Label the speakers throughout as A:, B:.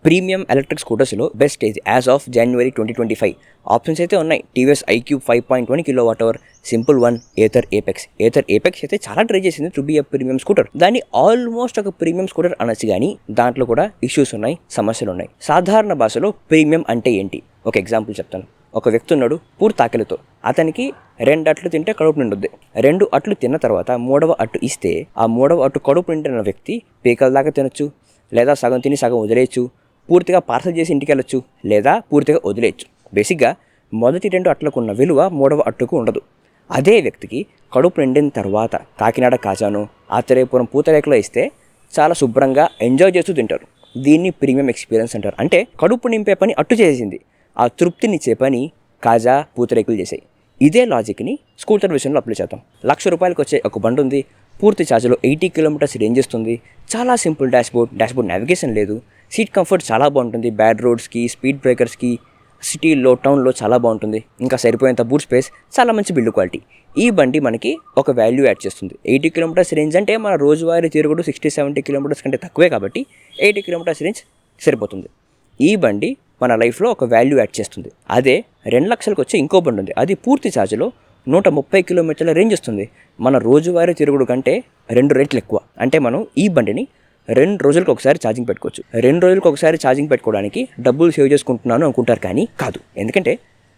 A: Premium electric స్కూటర్స్లో best age as of జనవరి 2025 options అయితే ఉన్నాయి. TVS iQube 5.1 kWh, Simple One, Ather Apex. అయితే చాలా ట్రై చేసింది to be a premium scooter. దాన్ని ఆల్మోస్ట్ ఒక ప్రీమియం స్కూటర్ అనొచ్చు, కానీ దాంట్లో కూడా ఇష్యూస్ ఉన్నాయి, సమస్యలు ఉన్నాయి. సాధారణ భాషలో ప్రీమియం అంటే ఏంటి ఒక ఎగ్జాంపుల్ చెప్తాను. ఒక వ్యక్తి ఉన్నాడు పూర్తి ఆకలితో. అతనికి 2 అట్లు తింటే కడుపు నిండుద్ది. 2 అట్లు తిన్న తర్వాత 3వ అట్టు ఇస్తే ఆ 3వ అట్టు కడుపు నిండిన వ్యక్తి పీకల దాకా తినొచ్చు, లేదా సగం తిని సగం వదిలేయచ్చు, పూర్తిగా పార్సల్ చేసి ఇంటికి వెళ్ళొచ్చు, లేదా పూర్తిగా వదిలేయచ్చు. బేసిక్గా మొదటి 2 అట్లకు ఉన్న విలువ 3వ అట్టుకు ఉండదు. అదే వ్యక్తికి కడుపు నిండిన తర్వాత కాకినాడ కాజాను, ఆత్రేయపురం పూతరేకలో ఇస్తే చాలా శుభ్రంగా ఎంజాయ్ చేస్తూ తింటారు. దీన్ని ప్రీమియం ఎక్స్పీరియన్స్ అంటారు. అంటే కడుపు నింపే పని అట్టు చేసింది, ఆ తృప్తినిచ్చే పని కాజా పూతరేకులు చేసాయి. ఇదే లాజిక్ని స్కూటర్ విషయంలో అప్లై చేద్దాం. ₹1,00,000 వచ్చే ఒక బండి ఉంది, పూర్తి ఛార్జ్లో 80 కిలోమీటర్స్ రేంజ్ ఇస్తుంది. చాలా సింపుల్ డాష్బోర్డ్ నావిగేషన్ లేదు. సీట్ కంఫర్ట్ చాలా బాగుంటుంది. బ్యాడ్ రోడ్స్కి, స్పీడ్ బ్రేకర్స్కి, సిటీలో, టౌన్లో చాలా బాగుంటుంది. ఇంకా సరిపోయేంత బూట్ స్పేస్, చాలా మంచి బిల్డ్ క్వాలిటీ. ఈ బండి మనకి ఒక వాల్యూ యాడ్ చేస్తుంది. 80 కిలోమీటర్స్ రేంజ్ అంటే మన రోజువారీ తిరుగుడు 60-70 కిలోమీటర్స్ కంటే తక్కువే, కాబట్టి 80 కిలోమీటర్స్ రేంజ్ సరిపోతుంది. ఈ బండి మన లైఫ్లో ఒక వాల్యూ యాడ్ చేస్తుంది. అదే ₹2,00,000 వచ్చే ఇంకో బండి ఉంది, అది పూర్తి ఛార్జ్లో 130 కిలోమీటర్ల రేంజ్ వస్తుంది. మన రోజువారీ తిరుగుడు కంటే 2 రెట్లు ఎక్కువ. అంటే మనం ఈ బండిని 2 రోజులకు ఒకసారి ఛార్జింగ్ పెట్టుకోవచ్చు. 2 రోజులకు ఒకసారి ఛార్జింగ్ పెట్టుకోవడానికి డబ్బులు సేవ్ చేసుకుంటున్నాను అనుకుంటారు, కానీ కాదు. ఎందుకంటే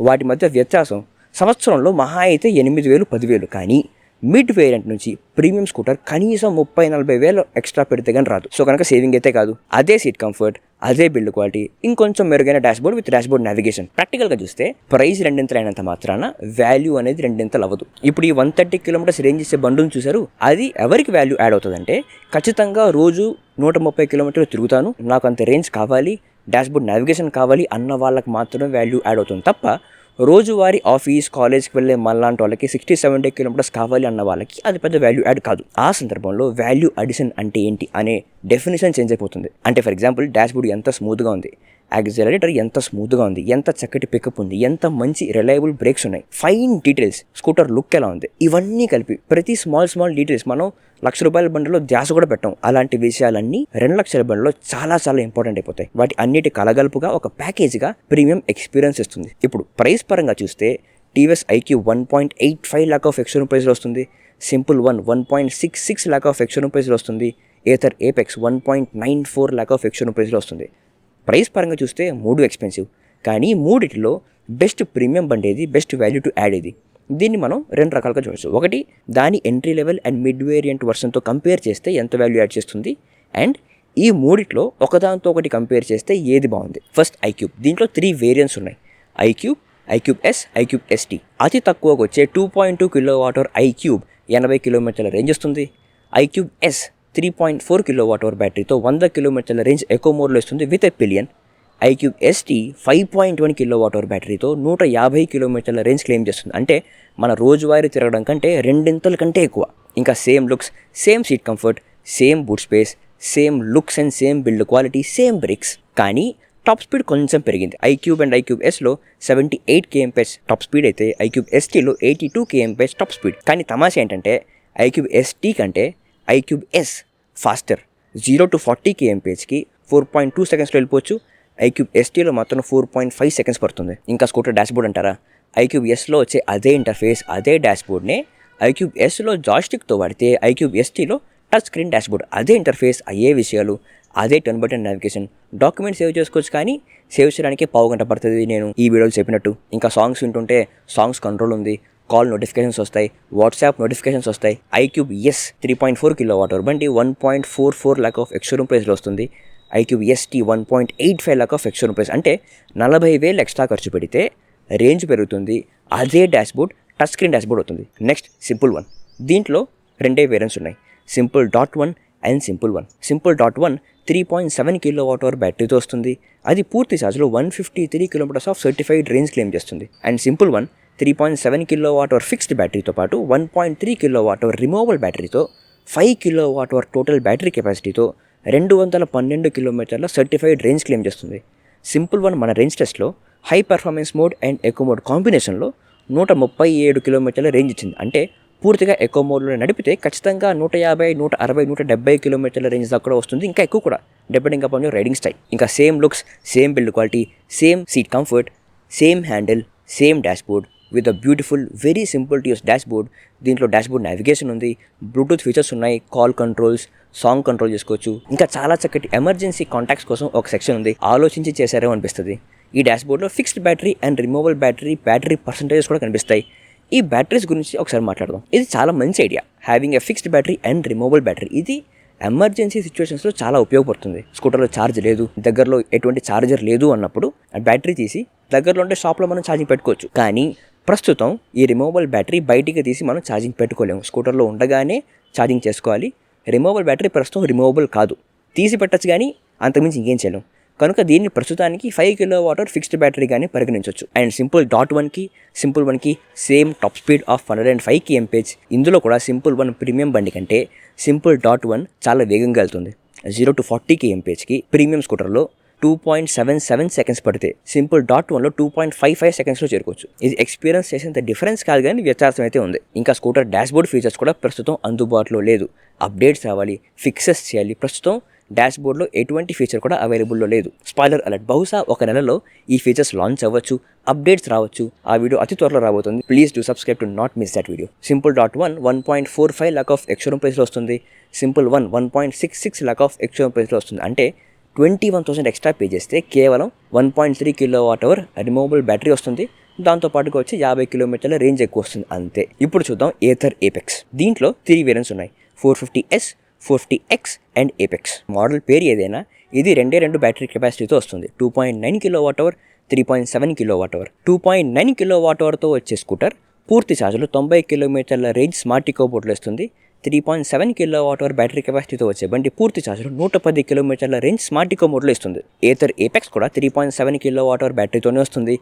A: వాటి మధ్య వ్యత్యాసం సంవత్సరంలో మహా అయితే 8,000, 10,000. కానీ మిడ్ వేరియంట్ నుంచి ప్రీమియం స్కూటర్ కనీసం 30-40 వేలు ఎక్స్ట్రా పెడితే కానీ రాదు. సో కనుక సేవింగ్ అయితే కాదు. అదే సీట్ కంఫర్ట్, అదే బిల్డ్ క్వాలిటీ, ఇంకొంచెం మెరుగైన డాష్బోర్డ్ విత్ డాష్బోర్డ్ నావిగేషన్. ప్రాక్టికల్గా చూస్తే ప్రైస్ 2 అయినంత మాత్రాన వాల్యూ అనేది 2 అవ్వదు. ఇప్పుడు ఈ 130 కిలోమీటర్స్ రేంజ్ ఇచ్చే బండును చూసారు, అది ఎవరికి వాల్యూ యాడ్ అవుతుందంటే ఖచ్చితంగా రోజు 130 కిలోమీటర్లు తిరుగుతాను, నాకు అంత రేంజ్ కావాలి, డాష్బోర్డ్ నావిగేషన్ కావాలి అన్న వాళ్ళకి మాత్రమే వాల్యూ యాడ్ అవుతుంది తప్ప రోజువారీ ఆఫీస్, కాలేజ్కి వెళ్ళే మళ్ళాంటి వాళ్ళకి 60-70 కిలోమీటర్స్ కావాలి అన్న వాళ్ళకి అది పెద్ద వాల్యూ యాడ్ కాదు. ఆ సందర్భంలో వాల్యూ అడిషన్ అంటే ఏంటి అనే డెఫినేషన్ చేంజ్ అయిపోతుంది. అంటే ఫర్ ఎగ్జాంపుల్ డాష్బోర్డ్ ఎంత స్మూత్గా ఉంది, యాక్సిలరేటర్ ఎంత స్మూత్గా ఉంది, ఎంత చక్కటి పికప్ ఉంది, ఎంత మంచి రిలయబుల్ బ్రేక్స్ ఉన్నాయి, ఫైన్ డీటెయిల్స్, స్కూటర్ లుక్ ఎలా ఉంది, ఇవన్నీ కలిపి ప్రతి స్మాల్ డీటెయిల్స్ మనం ₹1,00,000 బండిలో ధ్యాస కూడా పెట్టాం. అలాంటి విషయాలన్నీ ₹2,00,000 బండిలో చాలా ఇంపార్టెంట్ అయిపోతాయి. వాటి అన్నిటి కలగలుపుగా ఒక ప్యాకేజ్గా ప్రీమియం ఎక్స్పీరియన్స్ ఇస్తుంది. ఇప్పుడు ప్రైస్ పరంగా చూస్తే TVS iQube 1.85 lakh of ex showroom ప్రైస్లో వస్తుంది. Simple one 1.66 lakh of ex showroom ప్రైస్లో వస్తుంది. Ather apex 1.94 lakh of ex showroom ప్రైస్లో వస్తుంది. ప్రైస్ పరంగా చూస్తే 3 ఎక్స్పెన్సివ్, కానీ మూడిటిలో బెస్ట్ ప్రీమియం బండి ఏది, బెస్ట్ వాల్యూ టు యాడ్ ఏది, దీన్ని మనం 2 రకాలుగా చూడవచ్చు. ఒకటి, దాని entry level and mid variant వర్షన్తో కంపేర్ చేస్తే ఎంత వాల్యూ యాడ్ చేస్తుంది, అండ్ ఈ మూడిట్లో ఒకదాంతో ఒకటి కంపేర్ చేస్తే ఏది బాగుంది. First iQube. దీంట్లో 3 వేరియంట్స్ ఉన్నాయి. IQube S, iQube ST. అతి తక్కువగా వచ్చే 2.2 kWh ఐక్యూబ్ 80 కిలోమీటర్ల రేంజ్ వస్తుంది. ఐక్యూబ్ ఎస్ 3.4 kWh బ్యాటరీతో 100 కిలోమీటర్ల రేంజ్ ఎకో మోడ్లో ఇస్తుంది with a pillion. IQube ST 5.1 kWh బ్యాటరీతో 150 కిలోమీటర్ల రేంజ్ క్లెయిమ్ చేస్తుంది. అంటే మన రోజువారీ తిరగడం కంటే 2 కంటే ఎక్కువ. ఇంకా same looks, same seat comfort, same boot space, same looks and same build quality, same brakes. కానీ టాప్ స్పీడ్ కొంచెం పెరిగింది. ఐక్యూబ్ అండ్ ఐక్యూబ్ ఎస్లో 78 kmph టాప్ స్పీడ్ అయితే ఐక్యూబ్ ఎస్టీలో 82 kmph టాప్ స్పీడ్. కానీ తమాషా ఏంటంటే ఐక్యూబ్ ఎస్టీ కంటే iQube S faster. 0 to 40 kmph 4.2 సెకండ్స్లో వెళ్ళిపోవచ్చు. ఐక్యూబ్ ఎస్టీలో మాత్రం 4.5 సెకండ్స్ పడుతుంది. ఇంకా స్కూటర్ డాష్బోర్డ్ అంటారా, ఐక్యూబ్ ఎస్లో వచ్చే అదే ఇంటర్ఫేస్, అదే డాష్బోర్డ్నే ఐక్యూబ్ ఎస్లో జాయ్స్టిక్తో వాడితే ఐక్యూబ్ ఎస్టీలో టచ్ స్క్రీన్ డాష్బోర్డ్, అదే ఇంటర్ఫేస్, అయ్యే విషయాలు, అదే turn by turn navigation. Document save చేసుకోవచ్చు, కానీ సేవ్ చేయడానికి 15 గంట పడుతుంది నేను ఈ వీడియోలో చెప్పినట్టు. ఇంకా సాంగ్స్ వింటుంటే సాంగ్స్ కంట్రోల్ ఉంది, కాల్ నోటిఫికేషన్స్ వస్తాయి, వాట్సాప్ నోటిఫికేషన్స్ వస్తాయి. ఐక్యూబ్ ఎస్ 3.4 kWh బండి 1.44 lakh ఆఫ్ ఎక్స్-షోరూమ్ ప్రైస్లో వస్తుంది. IQube ST 1.85 lakh of ex showroom price. అంటే 40,000 ఎక్స్ట్రా ఖర్చు పెడితే రేంజ్ పెరుగుతుంది, అదే డాష్బోర్డ్ టచ్ స్క్రీన్ డాష్బోర్డ్ అవుతుంది. Next Simple One. దీంట్లో 2 వేరియంట్స్ ఉన్నాయి, Simple dot 1 and Simple One. Simple dot 1 3.7 kWh బ్యాటరీతో వస్తుంది. అది పూర్తి ఛార్జ్లో 153 kilometers of certified range claim చేస్తుంది. And Simple One 3.7 kWh fixed బ్యాటరీతో పాటు 1.3 kWh రిమూవబుల్ బ్యాటరీతో 5 kWh టోటల్ బ్యాటరీ కెపాసిటీతో 212 కిలోమీటర్ల సర్టిఫైడ్ రేంజ్ క్లెయిమ్ చేస్తుంది. సింపుల్ వన్ మన రేంజ్ టెస్ట్లో high performance mode and echo mode కాంబినేషన్లో 137 కిలోమీటర్ల రేంజ్ ఇచ్చింది. అంటే పూర్తిగా ఎకో మోడ్లో నడిపితే ఖచ్చితంగా 150, 160, 170 కిలోమీటర్ల రేంజ్ దాకా కూడా వస్తుంది, ఇంకా ఎక్కువ కూడా, depending upon your riding style. ఇంకా same looks, same build quality, same seat comfort, same handle, same dashboard with a beautiful very simple to use dashboard. దీంట్లో డాష్బోర్డ్ నావిగేషన్ ఉంది, బ్లూటూత్ ఫీచర్స్ ఉన్నాయి, కాల్ కంట్రోల్స్, సాంగ్ కంట్రోల్ చేసుకోవచ్చు. ఇంకా చాలా చక్కటి emergency contacts కోసం ఒక సెక్షన్ ఉంది. ఆలోచించి చేశారో అనిపిస్తుంది. ఈ డాష్బోర్డ్లో fixed battery and removable battery percentages కూడా కనిపిస్తాయి. ఈ బ్యాటరీస్ గురించి ఒకసారి మాట్లాడదాం. ఇది చాలా మంచి idea, having a fixed battery and removable battery. ఇది ఎమర్జెన్సీ సిచ్యువేషన్స్లో చాలా ఉపయోగపడుతుంది. స్కూటర్లో ఛార్జ్ లేదు, దగ్గరలో ఎటువంటి ఛార్జర్ లేదు అన్నప్పుడు ఆ బ్యాటరీ తీసి దగ్గరలో ఉండే షాప్లో మనం ఛార్జింగ్ పెట్టుకోవచ్చు. కానీ ప్రస్తుతం ఈ రిమూవబుల్ బ్యాటరీ బయటికి తీసి మనం ఛార్జింగ్ పెట్టుకోలేము, స్కూటర్లో ఉండగానే ఛార్జింగ్ చేసుకోవాలి. రిమూవబుల్ బ్యాటరీ ప్రస్తుతం రిమూవబుల్ కాదు, తీసి పెట్టచ్చు కానీ అంతకుమించి ఇంకేం చేయలేం. కనుక దీన్ని ప్రస్తుతానికి 5 kW ఫిక్స్డ్ బ్యాటరీగానే పరిగణించవచ్చు. అండ్ సింపుల్ వన్కి same top speed of 105 kmph. ఇందులో కూడా సింపుల్ వన్ ప్రీమియం బండి కంటే సింపుల్ డాట్ 1 చాలా వేగంగా వెళ్తుంది. 0 to 40 kmph ప్రీమియం స్కూటర్లో 2.77 seconds పడితే సింపుల్ డాట్ 1లో 2.55 secondsలో చేరుకోవచ్చు. ఇది ఎక్స్పీరియన్స్ చేసేంత డిఫరెన్స్ కాదు కానీ వ్యత్యాసం అయితే ఉంది. ఇంకా స్కూటర్ డాష్బోర్డ్ ఫీచర్స్ కూడా ప్రస్తుతం అందుబాటులో లేదు. అప్డేట్స్ రావాలి, ఫిక్సెస్ చేయాలి. ప్రస్తుతం డాష్బోర్డ్లో ఎటువంటి ఫీచర్ కూడా అవైలబుల్లో లేదు. స్పాయిలర్ అలర్ట్, బహుశా ఒక నెలలో ఈ ఫీచర్స్ లాంచ్ అవ్వచ్చు, అప్డేట్స్ రావచ్చు. ఆ వీడియో అతి త్వరలో రాబోతుంది. Please do subscribe to not miss that video. Simple dot 1 1.45 lakh of ex-showroom ప్రైస్లో వస్తుంది. సింపుల్ 1.66 lakh ఆఫ్ ఎక్స్షోరూమ్ ప్రైస్లో వస్తుంది. అంటే 21,000 ఎక్స్ట్రా పే చేస్తే కేవలం 1.3 kWh రిమూవబుల్ బ్యాటరీ వస్తుంది. దాంతోపాటుగా వచ్చి 50 కిలోమీటర్ల రేంజ్ ఎక్కువ వస్తుంది అంతే. ఇప్పుడు చూద్దాం ఏథర్ ఏపెక్స్. దీంట్లో 3 వేరియంట్స్ ఉన్నాయి, 450S, 450X and apex. Model పేరు ఏదైనా ఇది 2 బ్యాటరీ కెపాసిటీతో వస్తుంది. 2.9 kWh, 3.7 kWh. 2.9 kWhతో వచ్చే స్కూటర్ పూర్తి ఛార్జ్లో 90 కిలోమీటర్ల రేంజ్ స్మార్ట్ ఇకో బోర్డులో ఇస్తుంది. 3.7 kWh బ్యాటరీ కెపాసిటీతో వచ్చే బండి పూర్తి ఛార్జ్లో 110 కిలోమీటర్ల రేంజ్ స్మార్ట్ ఇకో మోడ్లో ఇస్తుంది. ఏథర్ ఏపెక్స్ కూడా 3.7 kWh బ్యాటరీతోనే వస్తుంది.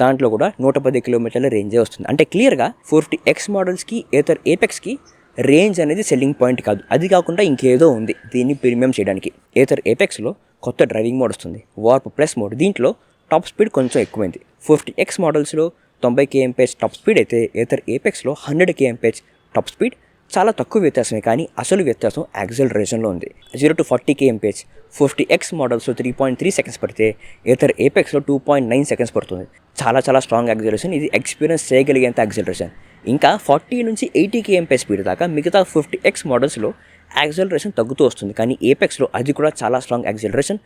A: దాంట్లో కూడా 110 కిలోమీటర్ల రేంజే వస్తుంది. అంటే క్లియర్గా 450X మోడల్స్కి ఏథర్ ఏపెక్స్కి రేంజ్ అనేది సెల్లింగ్ పాయింట్ కాదు, అది కాకుండా ఇంకేదో ఉంది దీన్ని ప్రీమియం చేయడానికి. ఏథర్ ఏపెక్స్లో కొత్త డ్రైవింగ్ మోడ్ వస్తుంది, వార్ప్ ప్లస్ మోడ్. దీంట్లో టాప్ స్పీడ్ కొంచెం ఎక్కువైంది. 450X మోడల్స్లో 90 kmph టాప్ స్పీడ్ అయితే ఏథర్ ఏపెక్స్లో 100 kmph టాప్ స్పీడ్. చాలా తక్కువ వ్యత్యాసమే కానీ అసలు వ్యత్యాసం యాక్సలరేషన్లో ఉంది. 0 to 40 kmph 450X మోడల్స్లో 3.3 seconds పడితే ఏథర్ ఏపెక్స్లో 2.9 seconds పడుతుంది. చాలా స్ట్రాంగ్ యాక్సలరేషన్. ఇది ఎక్స్పీరియన్స్ చేయగలిగేంత యాక్సలరేషన్. ఇంకా 40 నుంచి 80 kmph స్పీడ్ దాకా మిగతా 450X మోడల్స్లో యాక్సలరేషన్ తగ్గుతూ వస్తుంది. కానీ ఏపెక్స్లో అది కూడా చాలా స్ట్రాంగ్ యాక్సలరేషన్,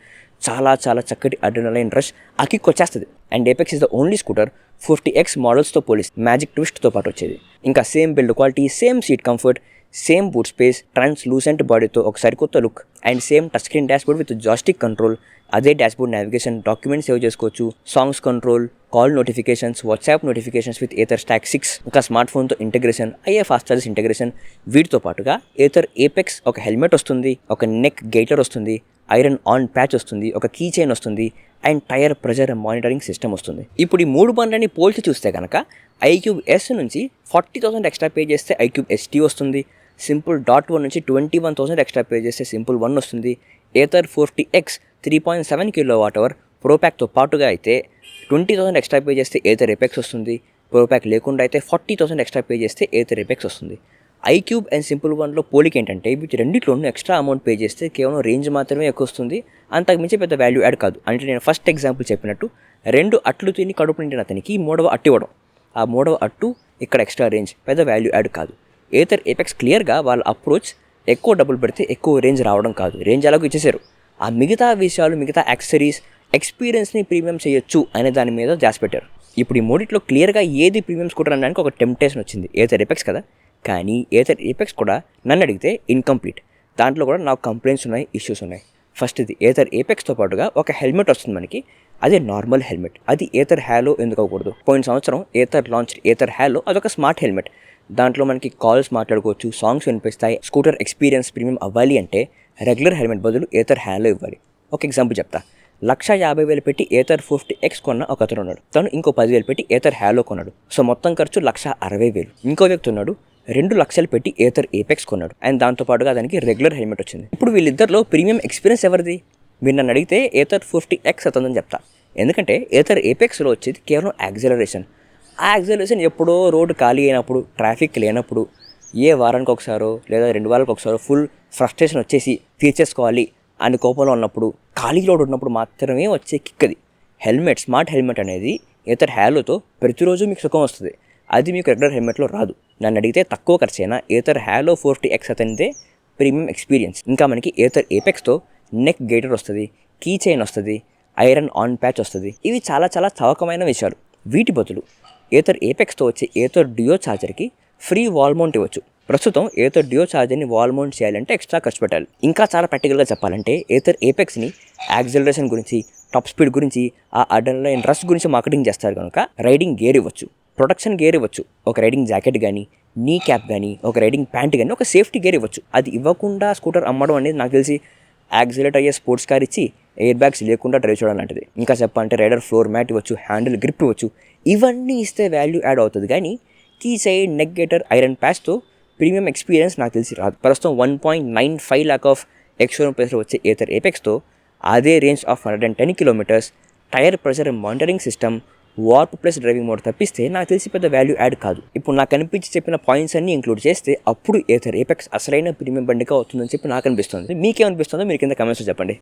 A: చాలా చక్కటి అడ్రినలైన్ రష్ ఆ కిక్ వచ్చేస్తుంది. And Apex is the only scooter 450X మోడల్స్తో పోలిస్తే మ్యాజిక్ ట్విస్ట్తో పాటు వచ్చేది. ఇంకా same build quality, same seat comfort, same boot space, translucent బాడీతో ఒక సరికొత్త look and same touch screen dashboard with joystick control. అదే డాష్బోర్డ్ నావిగేషన్, డాక్యుమెంట్ సేవ్ చేసుకోవచ్చు, songs control, call notifications, WhatsApp notifications with Ather Stack 6. ఇంకా smart ఫోన్తో integration, fast charges integration. వీటితో పాటుగా Ather apex ఒక హెల్మెట్ వస్తుంది, ఒక నెక్ గైటర్ వస్తుంది, ఐరన్ ఆన్ ప్యాచ్ వస్తుంది, ఒక కీ చైన్ వస్తుంది and tyre pressure monitoring system వస్తుంది. ఇప్పుడు ఈ 3 బండ్లని పోల్చి చూస్తే కనుక iQube S నుంచి 40,000 ఎక్స్ట్రా పే చేస్తే iQube ST వస్తుంది. సింపుల్ డాట్ 1 నుంచి 21,000 ఎక్స్ట్రా పే చేస్తే సింపుల్ 1 వస్తుంది. ఏథర్ 450X 3.7 kWh ప్రోప్యాక్తో పాటుగా అయితే 20,000 ఎక్స్ట్రా పే చేస్తే ఏథర్ ఏపెక్స్ వస్తుంది. ప్రోప్యాక్ లేకుండా అయితే 40,000 ఎక్స్ట్రా పే చేస్తే ఏథర్ ఏపెక్స్ వస్తుంది. iQube అండ్ సింపుల్ 1లో పోలిక ఏంటంటే వీటి రెండిట్లోనూ ఎక్స్ట్రా అమౌంట్ పే చేస్తే కేవలం రేంజ్ మాత్రమే ఎక్కువ వస్తుంది, అంతకు మించి పెద్ద వాల్యూ యాడ్ కాదు. అంటే నేను ఫస్ట్ ఎగ్జాంపుల్ చెప్పినట్టు 2 అట్లు తిని కడుపు నిండిన అతనికి 3వ అట్టు ఇవ్వడం, ఆ 3వ అట్టు ఇక్కడ ఎక్స్ట్రా రేంజ్, పెద్ద వాల్యూ యాడ్ కాదు. ఏథర్ ఏపెక్స్ క్లియర్గా వాళ్ళ అప్రోచ్ ఎక్కువ డబ్బులు పెడితే ఎక్కువ రేంజ్ రావడం కాదు, రేంజ్ అలాగూ ఇచ్చేసారు. ఆ మిగతా విషయాలు, మిగతా యాక్సెసరీస్, ఎక్స్పీరియన్స్ని ప్రీమియం చేయొచ్చు అనే దాని మీద జాస్ పెట్టారు. ఇప్పుడు ఈ మూడిట్లో క్లియర్గా ఏది ప్రీమియం స్కూటర్ అనడానికి ఒక టెంప్టేషన్ వచ్చింది, ఏథర్ ఏపెక్స్ కదా. కానీ ఏథర్ ఏపెక్స్ కూడా నన్ను అడిగితే ఇన్కంప్లీట్. దాంట్లో కూడా నాకు కంప్లైంట్స్ ఉన్నాయి, ఇష్యూస్ ఉన్నాయి. ఫస్ట్ ఇది ఏథర్ ఏపెక్స్తో పాటుగా ఒక హెల్మెట్ వస్తుంది మనకి, అదే నార్మల్ హెల్మెట్. అది ఏథర్ హ్యాలో ఎందుకు అవ్వకూడదు? పోయిన సంవత్సరం ఏథర్ లాంచ్ ఏథర్ హ్యాలో, అదొక స్మార్ట్ హెల్మెట్. దాంట్లో మనకి కాల్స్ మాట్లాడుకోవచ్చు, సాంగ్స్ వినిపిస్తాయి. స్కూటర్ ఎక్స్పీరియన్స్ ప్రీమియం అవ్వాలి అంటే రెగ్యులర్ హెల్మెట్ బదులు ఏథర్ హ్యాలో ఇవ్వాలి. ఒక ఎగ్జాంపుల్ చెప్తా. 150,000 పెట్టి ఏథర్ 450X కొన్న ఒక అతను ఉన్నాడు, తను ఇంకో 10,000 పెట్టి ఏథర్ హ్యాలో కొన్నాడు. సో మొత్తం ఖర్చు 160,000. ఇంకో వ్యక్తి ఉన్నాడు, 2 లక్షలు పెట్టి ఏథర్ ఏపెక్స్ కొన్నాడు అండ్ దాంతోపాటుగా దానికి రెగ్యులర్ హెల్మెట్ వచ్చింది. ఇప్పుడు వీళ్ళిద్దరిలో ప్రీమియం ఎక్స్పీరియన్స్ ఎవరిది? మీరు నన్ను అడిగితే ఏథర్ 450X అతని చెప్తా. ఎందుకంటే ఏథర్ ఏపెక్స్లో వచ్చేది కేవలం యాక్సలరేషన్. ఆ యాక్సలరేషన్ ఎప్పుడో రోడ్డు ఖాళీ అయినప్పుడు, ట్రాఫిక్ లేనప్పుడు, ఏ వారానికి ఒకసారో లేదా 2 వారాలకు ఒకసారో ఫుల్ ఫ్రస్ట్రేషన్ వచ్చేసి తీర్చేసుకోవాలి అని కోపంలో ఉన్నప్పుడు, ఖాళీ రోడ్ ఉన్నప్పుడు మాత్రమే వచ్చే కిక్ అది. హెల్మెట్, స్మార్ట్ హెల్మెట్ అనేది ఏథర్ హ్యాలోతో ప్రతిరోజు మీకు సుఖం వస్తుంది. అది మీకు రెగ్యులర్ హెల్మెట్లో రాదు. నన్ను అడిగితే తక్కువ ఖర్చైనా ఏథర్ హ్యాలో 40X అతనిదే ప్రీమియం ఎక్స్పీరియన్స్. ఇంకా మనకి ఏథర్ ఏపెక్స్తో నెక్ గేటర్ వస్తుంది, కీ చైన్ వస్తుంది, ఐరన్ ఆన్ ప్యాచ్ వస్తుంది. ఇవి చాలా చాలా చవకమైన విషయాలు. వీటి బదులు ఏథర్ ఏపెక్స్తో వచ్చే ఏథర్ డియో ఛార్జర్కి ఫ్రీ వాల్ మౌంట్ ఇవ్వచ్చు. ప్రస్తుతం ఏథర్ డియో ఛార్జర్ని వాల్ మౌంట్ చేయాలంటే ఎక్స్ట్రా ఖర్చు పెట్టాలి. ఇంకా చాలా ప్రాక్టికల్గా చెప్పాలంటే ఏథర్ ఏపెక్స్ని యాక్సిలరేషన్ గురించి, టాప్ స్పీడ్ గురించి, ఆ అడ్రినలైన్ రష్ గురించి మార్కెటింగ్ చేస్తారు కనుక రైడింగ్ గేర్ ఇవ్వచ్చు, ప్రొటెక్షన్ గేర్ ఇవ్వచ్చు, ఒక రైడింగ్ జాకెట్ కానీ, నీ క్యాప్ కానీ, ఒక రైడింగ్ ప్యాంట్ కానీ, ఒక సేఫ్టీ గేర్ ఇవ్వచ్చు. అది ఇవ్వకుండా స్కూటర్ అమ్మడం అనేది నాకు తెలిసి యాక్సిలేట్ అయ్యే స్పోర్ట్స్ కార్ ఇచ్చి ఎయిర్ బ్యాగ్స్ లేకుండా డ్రైవ్ చేయడం లాంటిది. ఇంకా చెప్పాలంటే రైడర్ ఫ్లోర్ మ్యాట్ ఇవ్వచ్చు, హ్యాండిల్ గ్రిప్ ఇవ్వచ్చు. ఇవన్నీ ఇస్తే వాల్యూ యాడ్ అవుతుంది. కానీ key side, neck gaiter, iron ప్యాచ్తో ప్రీమియం ఎక్స్పీరియన్స్ నాకు తెలిసి రాదు. ప్రస్తుతం 1.95 lakh ఆఫ్ ఎక్స్షోరూమ్ ప్రైస్లో వచ్చే ఏథర్ ఏపెక్స్తో అదే range of 110 kilometers, tyre pressure monitoring system, warp plus driving mode తప్పిస్తే నాకు తెలిసి పెద్ద వాల్యూ యాడ్ కాదు. ఇప్పుడు నాకు అనిపించి చెప్పిన పాయింట్స్ అన్ని ఇంక్లూడ్ చేస్తే అప్పుడు ఏథర్ ఏపెక్స్ అసలైన ప్రీమియం బండిగా అవుతుందని చెప్పి నాకు అనిపిస్తుంది. మీకేమనిపిస్తుందో మీరు కింద కమెంట్స్లో చెప్పండి.